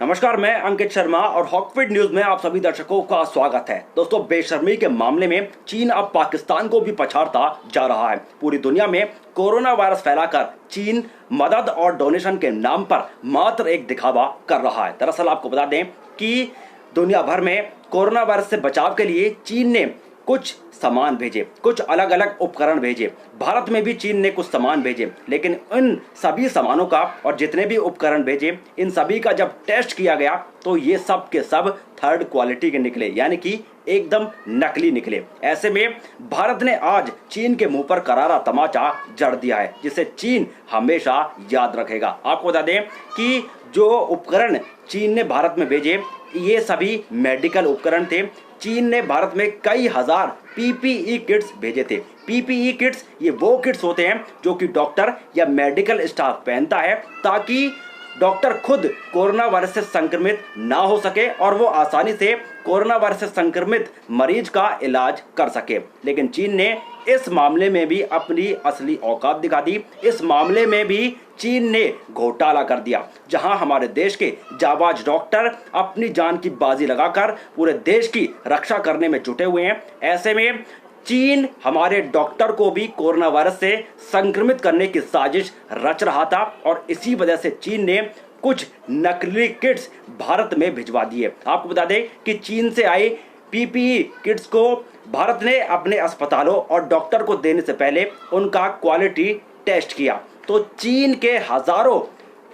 नमस्कार, मैं अंकित शर्मा और हॉकफिट न्यूज में आप सभी दर्शकों का स्वागत है। दोस्तों, बेशर्मी के मामले में चीन अब पाकिस्तान को भी पछाड़ता जा रहा है। पूरी दुनिया में कोरोना वायरस फैलाकर चीन मदद और डोनेशन के नाम पर मात्र एक दिखावा कर रहा है। दरअसल आपको बता दें कि दुनिया भर में कोरोना वायरस से बचाव के लिए चीन ने कुछ सामान भेजे, कुछ अलग अलग उपकरण भेजे। भारत में भी चीन ने कुछ सामान भेजे, लेकिन इन सभी सामानों का और जितने भी उपकरण भेजे, इन सभी का जब टेस्ट किया गया तो ये सब के सब थर्ड क्वालिटी के निकले, यानी कि एकदम नकली निकले। ऐसे में भारत ने आज चीन के मुंह पर करारा तमाचा जड़ दिया है, जिसे चीन हमेशा याद रखेगा। आपको बता दें कि जो उपकरण चीन ने भारत में भेजे, ये सभी मेडिकल उपकरण थे। चीन ने भारत में कई हजार पीपीई किट्स भेजे थे। पीपीई किट्स ये वो किट्स होते हैं जो कि डॉक्टर या मेडिकल स्टाफ पहनता है, ताकि डॉक्टर खुद कोरोना वायरस से संक्रमित ना हो सके और वो आसानी से कोरोना वायरस से संक्रमित मरीज का इलाज कर सके। लेकिन चीन ने इस मामले में भी अपनी असली औकात दिखा दी। इस मामले में भी चीन ने घोटाला कर दिया, जहां हमारे देश के जाबाज डॉक्टर अपनी जान की बाजी लगाकर पूरे देश की रक्षा करने में जुटे हुए हैं। ऐसे में चीन हमारे डॉक्टर को भी कोरोना वायरस से संक्रमित करने की साजिश रच रहा था और इसी वजह से चीन ने कुछ नकली किट्स भारत में भिजवा दिए। आपको बता दें कि चीन से आए पीपीई किट्स को भारत ने अपने अस्पतालों और डॉक्टर को देने से पहले उनका क्वालिटी टेस्ट किया, तो चीन के हजारों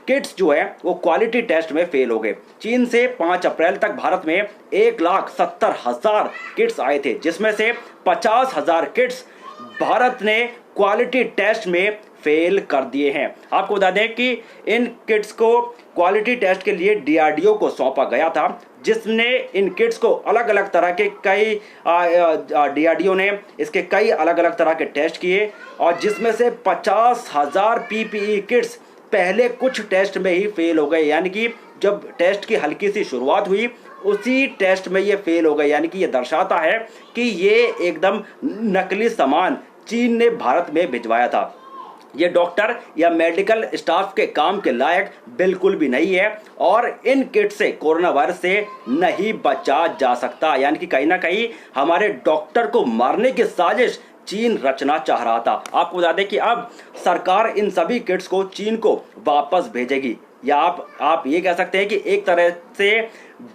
किट्स जो है वो क्वालिटी टेस्ट में फेल हो गए। चीन से 5 अप्रैल तक भारत में 1,70,000 किट्स आए थे, जिसमें से 50,000 किट्स भारत ने क्वालिटी टेस्ट में फेल कर दिए हैं। आपको बता दें कि इन किट्स को क्वालिटी टेस्ट के लिए डीआरडीओ को सौंपा गया था, जिसने इन किट्स को अलग अलग तरह के कई डीआरडीओ ने इसके कई अलग अलग तरह के टेस्ट किए और जिसमें से 50,000 पीपीई किट्स पहले कुछ टेस्ट में ही फेल हो गए। यानी कि जब टेस्ट की हल्की सी शुरुआत हुई, उसी टेस्ट में ये फेल हो गए। यानी कि ये दर्शाता है कि ये एकदम नकली सामान चीन ने भारत में भिजवाया था। ये डॉक्टर या मेडिकल स्टाफ के काम के लायक बिल्कुल भी नहीं है और इन किट से कोरोना वायरस से नहीं बचा जा सकता। यानी कि कहीं ना कहीं हमारे डॉक्टर को मारने की साजिश चीन रचना चाह रहा था। आपको बता दें कि अब सरकार इन सभी किट्स को चीन को वापस भेजेगी, या आप ये कह सकते हैं कि एक तरह से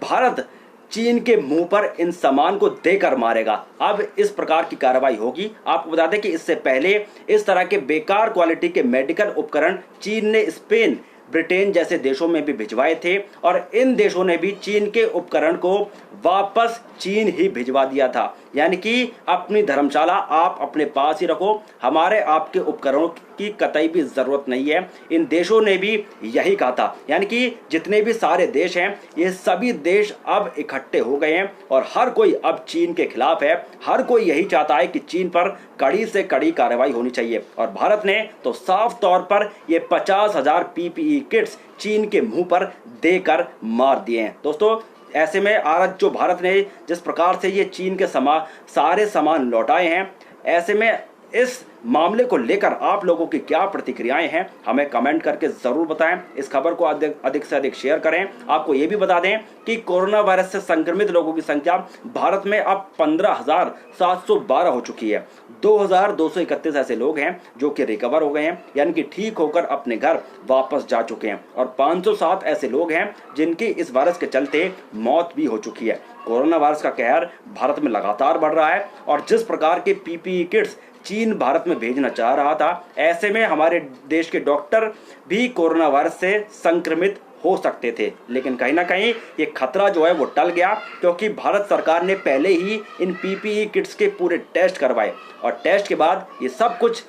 भारत चीन के मुंह पर इन सामान को देकर मारेगा। अब इस प्रकार की कार्रवाई होगी। आपको बता दें कि इससे पहले इस तरह के बेकार क्वालिटी के मेडिकल उपकरण चीन ने स्पेन, ब्रिटेन जैसे देशों में भी भिजवाए थे और इन देशों ने भी चीन के उपकरण को वापस चीन ही भिजवा दिया था। यानी कि अपनी धर्मशाला आप अपने पास ही रखो, हमारे आपके उपकरणों की कतई भी जरूरत नहीं है। इन देशों ने भी यही कहा था। यानी कि जितने भी सारे देश हैं, ये सभी देश अब इकट्ठे हो गए हैं और हर कोई अब चीन के खिलाफ है। हर कोई यही चाहता है कि चीन पर कड़ी से कड़ी कार्रवाई होनी चाहिए और भारत ने तो साफ तौर पर ये 50,000 पीपीई किट्स चीन के मुंह पर देकर मार दिए हैं। दोस्तों, ऐसे में आज जो भारत ने जिस प्रकार से ये चीन के सारे सामान लौटाए हैं, ऐसे में इस मामले को लेकर आप लोगों की क्या प्रतिक्रियाएं हैं, हमें कमेंट करके जरूर बताएं। इस खबर को अधिक से अधिक शेयर करें। आपको ये भी बता दें कि कोरोना वायरस से संक्रमित लोगों की संख्या भारत में अब 15,712 हो चुकी है। 2,231 ऐसे लोग हैं जो कि रिकवर हो गए हैं, यानी कि ठीक होकर अपने घर वापस जा चुके हैं और 507 ऐसे लोग हैं जिनकी इस वायरस के चलते मौत भी हो चुकी है। कोरोना वायरस का कहर भारत में लगातार बढ़ रहा है और जिस प्रकार के पीपीई किट्स चीन भारत में भेजना चाह रहा था, ऐसे में हमारे देश के डॉक्टर भी कोरोना वायरस से संक्रमित हो सकते थे। लेकिन कहीं ना कहीं ये खतरा जो है वो टल गया, क्योंकि भारत सरकार ने पहले ही इन पीपीई किट्स के पूरे टेस्ट करवाए और टेस्ट के बाद ये सब कुछ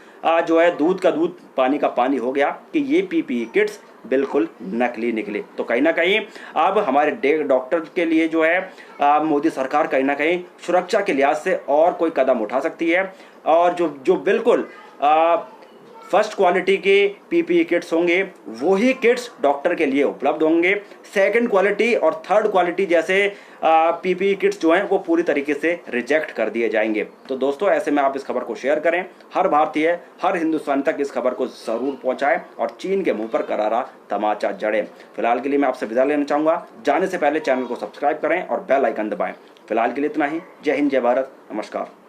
जो है दूध का दूध पानी का पानी हो गया कि ये पीपीई किट्स बिल्कुल नकली निकले। तो कहीं ना कहीं अब हमारे डॉक्टर के लिए जो है मोदी सरकार कहीं ना कहीं सुरक्षा के लिहाज से और कोई कदम उठा सकती है और जो बिल्कुल फर्स्ट क्वालिटी के पीपीई किट्स होंगे वही किट्स डॉक्टर के लिए उपलब्ध होंगे। सेकंड क्वालिटी और थर्ड क्वालिटी जैसे पीपीई किट्स जो हैं वो पूरी तरीके से रिजेक्ट कर दिए जाएंगे। तो दोस्तों ऐसे में आप इस खबर को शेयर करें, हर भारतीय हर हिंदुस्तानी तक इस खबर को जरूर पहुंचाएं और चीन के मुंह पर करारा तमाचा जड़े। फिलहाल के लिए मैं आपसे विदा लेना चाहूंगा। जाने से पहले चैनल को सब्सक्राइब करें और बेल आइकन दबाएं। फिलहाल के लिए इतना ही। जय हिंद, जय भारत, नमस्कार।